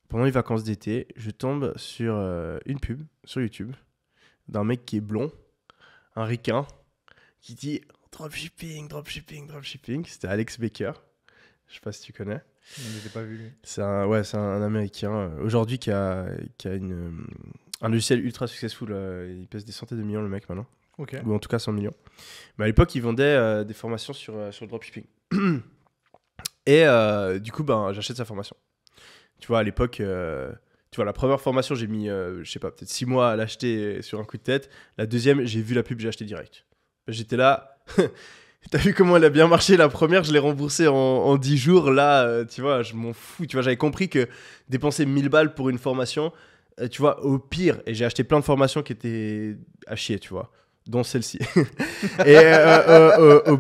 pendant les vacances d'été, je tombe sur une pub sur YouTube d'un mec qui est blond, un ricain, qui dit dropshipping, dropshipping, dropshipping. C'était Alex Baker. Je sais pas si tu connais. Je ne l'ai pas vu, lui. C'est un américain aujourd'hui qui a un logiciel ultra successful. Il pèse des centaines de millions, le mec, maintenant. Ok. Ou en tout cas 100 millions. Mais à l'époque, il vendait des formations sur le dropshipping. Et du coup, ben, j'achète sa formation. Tu vois, à l'époque, tu vois, la première formation, j'ai mis, je sais pas, peut-être 6 mois à l'acheter sur un coup de tête. La deuxième, j'ai vu la pub, j'ai acheté direct. J'étais là. T'as vu comment elle a bien marché la première, je l'ai remboursée en 10 jours. Là, tu vois, je m'en fous. Tu vois, j'avais compris que dépenser 1000 balles pour une formation, tu vois, au pire, et j'ai acheté plein de formations qui étaient à chier, tu vois, dont celle-ci. Et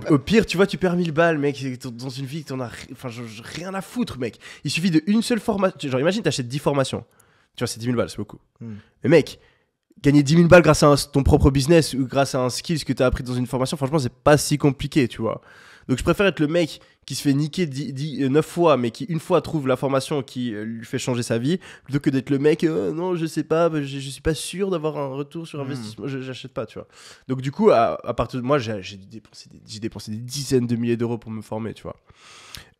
au pire, tu vois, tu perds 1000 balles, mec, dans une vie, t'en as enfin, rien à foutre, mec. Il suffit d'une seule formation. Genre, imagine, t'achètes 10 formations. Tu vois, c'est 10 000 balles, c'est beaucoup. Mais mec, gagner 10 000 balles grâce à ton propre business ou grâce à un skill que tu as appris dans une formation, franchement, c'est pas si compliqué, tu vois. Donc, je préfère être le mec qui se fait niquer 9 fois, mais qui, une fois, trouve la formation qui lui fait changer sa vie, plutôt que d'être le mec, non, je sais pas, je suis pas sûr d'avoir un retour sur investissement, j'achète pas, tu vois. Donc, du coup, à partir de moi, j'ai dépensé des dizaines de milliers d'euros pour me former, tu vois.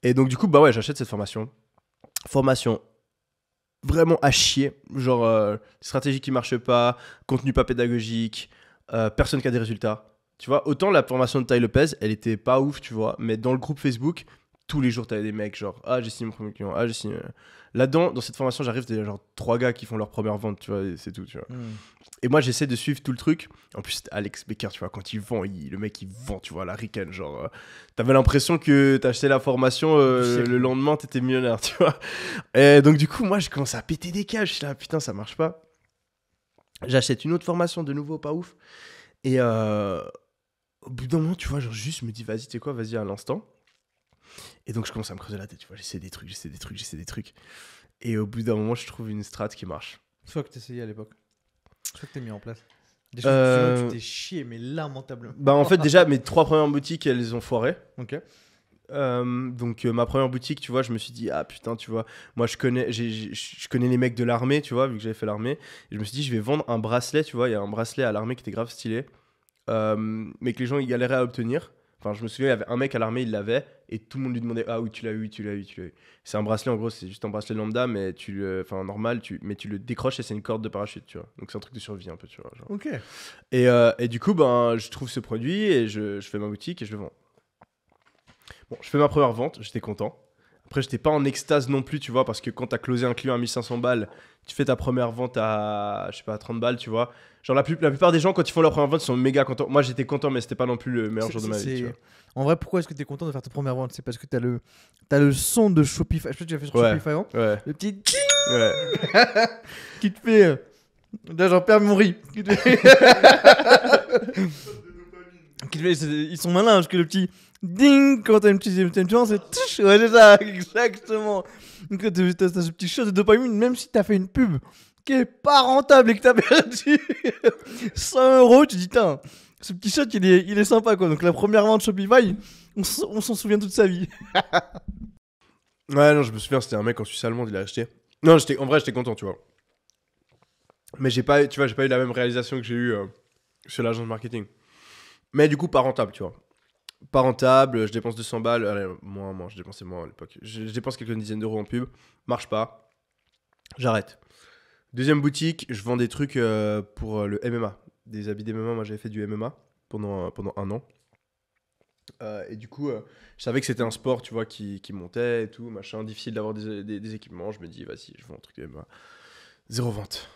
Et donc, du coup, bah ouais, j'achète cette formation. Formation vraiment à chier. Genre, stratégie qui marche pas, contenu pas pédagogique, personne qui a des résultats. Tu vois, autant la formation de Ty Lopez, elle était pas ouf, tu vois, mais dans le groupe Facebook, tous les jours, t'avais des mecs genre, ah, j'ai signé mon premier client, ah, j'ai signé. Là-dedans, dans cette formation, j'arrive, il y a genre 3 gars qui font leur première vente, tu vois, et c'est tout, tu vois. Et moi, j'essaie de suivre tout le truc. En plus, Alex Becker, tu vois, quand il vend, le mec, il vend, tu vois, la ricaine. Genre, t'avais l'impression que t'achetais la formation, le lendemain, t'étais millionnaire, tu vois. Et donc, du coup, moi, je commence à péter des câbles. Je suis là, putain, ça marche pas. J'achète une autre formation, de nouveau, pas ouf. Et au bout d'un moment, tu vois, genre, juste, je me dis, vas-y, tu sais quoi, vas-y, à l'instant. Et donc, je commence à me creuser la tête, tu vois, j'essaie des trucs. Et au bout d'un moment, je trouve une strat qui marche. C'est quoi que t'essayais à l'époque? C'est quoi que t'as mis en place? Des choses que tu t'es chié, mais lamentablement. Bah, en fait, déjà, mes 3 premières boutiques, elles ont foiré. Ok. Donc ma première boutique, tu vois, je me suis dit, ah putain, tu vois, moi je connais les mecs de l'armée, tu vois, vu que j'avais fait l'armée. Et je me suis dit, je vais vendre un bracelet, tu vois, il y a un bracelet à l'armée qui était grave stylé, mais que les gens ils galéraient à obtenir. Enfin, je me souviens, il y avait un mec à l'armée, il l'avait, et tout le monde lui demandait, ah oui, tu l'as eu, tu l'as eu, tu l'as eu. C'est un bracelet, en gros, c'est juste un bracelet lambda, mais enfin normal, mais tu le décroches et c'est une corde de parachute, tu vois. Donc c'est un truc de survie un peu, tu vois. Genre. Ok. Et du coup, ben, je trouve ce produit et je fais ma boutique et je le vends. Bon, je fais ma première vente, j'étais content. Après, j'étais pas en extase non plus, tu vois, parce que quand t'as closé un client à 1500 balles, tu fais ta première vente à, je sais pas, à 30 balles, tu vois. Genre, la plupart des gens, quand ils font leur première vente, ils sont méga contents. Moi, j'étais content, mais c'était pas non plus le meilleur jour de ma vie, tu vois. En vrai, pourquoi est-ce que t'es content de faire ta première vente? C'est parce que t'as le son de Shopify. Je sais pas si tu l'as fait sur Ouais, Shopify avant. ouais, Le petit ouais. qui te fait. Là, j'en perds mon riz. Qui te fait- Ils sont malins parce que le petit ding quand t'as une petite chance, c'est tch, ouais, c'est ça, exactement. Donc là, t'as ce petit shot de dopamine, même si t'as fait une pub qui est pas rentable et que t'as perdu 100 euros, tu dis, tiens, ce petit shot il est sympa quoi. Donc la première vente Shopify, on s'en souvient toute sa vie. Ouais, non, je me souviens, c'était un mec en Suisse allemande, il l'a acheté. Non, en vrai, j'étais content, tu vois. Mais j'ai pas eu la même réalisation que j'ai eu sur l'agence de marketing. Mais du coup, pas rentable, tu vois. Pas rentable, je dépense 200 balles. Allez, moi, je dépensais moins à l'époque. Je dépense quelques dizaines d'euros en pub. Marche pas. J'arrête. Deuxième boutique, je vends des trucs pour le MMA. Des habits d'MMA. Moi, j'avais fait du MMA pendant un an. Et du coup, je savais que c'était un sport, tu vois, qui montait et tout, machin. Difficile d'avoir des équipements. Je me dis, vas-y, je vends un truc de MMA. Zéro vente.